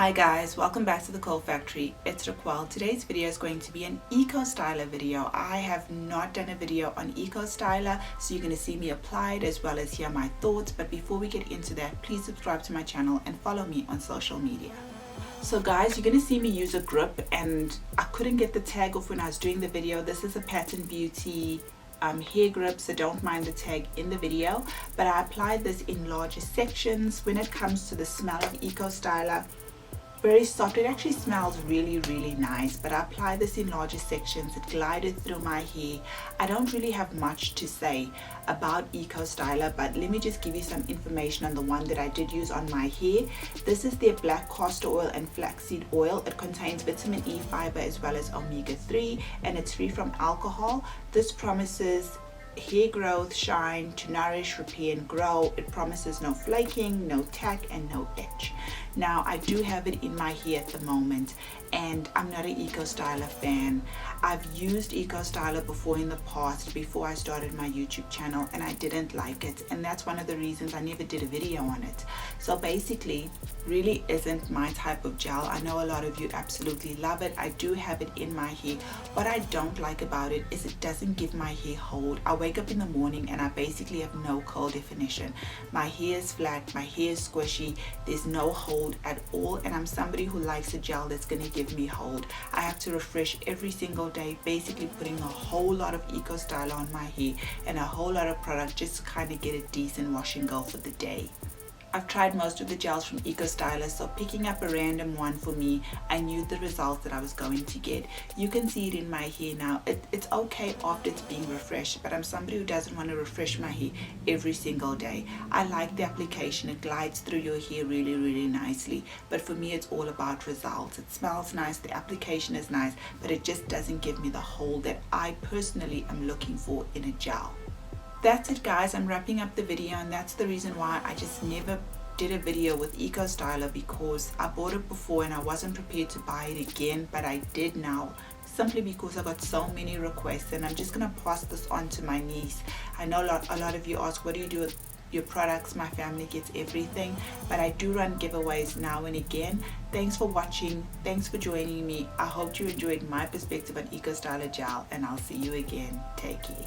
Hi guys, welcome back to the Coal Factory. It's Raquel. Today's video is going to be an Ecostyler video. I have not done a video on Ecostyler, so you're going to see me apply it as well as hear my thoughts. But before we get into that, please subscribe to my channel and follow me on social media. So guys, you're going to see me use a grip, and I couldn't get the tag off when I was doing the video. This is a Pattern Beauty hair grip, so don't mind the tag in the video, but I applied this in larger sections. When it comes to the smell of Ecostyler, very soft. It actually smells really nice, but I applied this in larger sections. It glided through my hair. I don't really have much to say about Ecostyler, but let me just give you some information on the one that I did use on my hair. This is their black castor oil and flaxseed oil. It contains vitamin E, fiber, as well as omega-3, and it's free from alcohol. This promises hair growth, shine, to nourish, repair and grow. It promises no flaking, no tack, and no itch. Now I do have it in my hair at the moment, and I'm not an Ecostyler fan. I've used Ecostyler before in the past, before I started my YouTube channel, and I didn't like it, and that's one of the reasons I never did a video on it. So basically, really isn't my type of gel. I know a lot of you absolutely love it. I do have it in my hair. What I don't like about it is it doesn't give my hair hold. I wake up in the morning and I basically have no curl definition. My hair is flat, my hair is squishy, there's no hold at all, and I'm somebody who likes a gel that's going to give me hold. I have to refresh every single day, basically putting a whole lot of Ecostyler on my hair and a whole lot of product just to kind of get a decent wash and go for the day. I've tried most of the gels from Ecostyler, so picking up a random one for me, I knew the results that I was going to get. You can see it in my hair now. It's okay after it's being refreshed, but I'm somebody who doesn't want to refresh my hair every single day. I like the application. It glides through your hair really nicely, but for me it's all about results. It smells nice, the application is nice, but it just doesn't give me the hold that I personally am looking for in a gel. That's it guys, I'm wrapping up the video, and that's the reason why I just never did a video with Ecostyler, because I bought it before and I wasn't prepared to buy it again, but I did now, simply because I got so many requests, and I'm just gonna pass this on to my niece. I know a lot of you ask, what do you do with your products? My family gets everything, but I do run giveaways now and again. Thanks for watching, thanks for joining me. I hope you enjoyed my perspective on Ecostyler gel, and I'll see you again. Take care.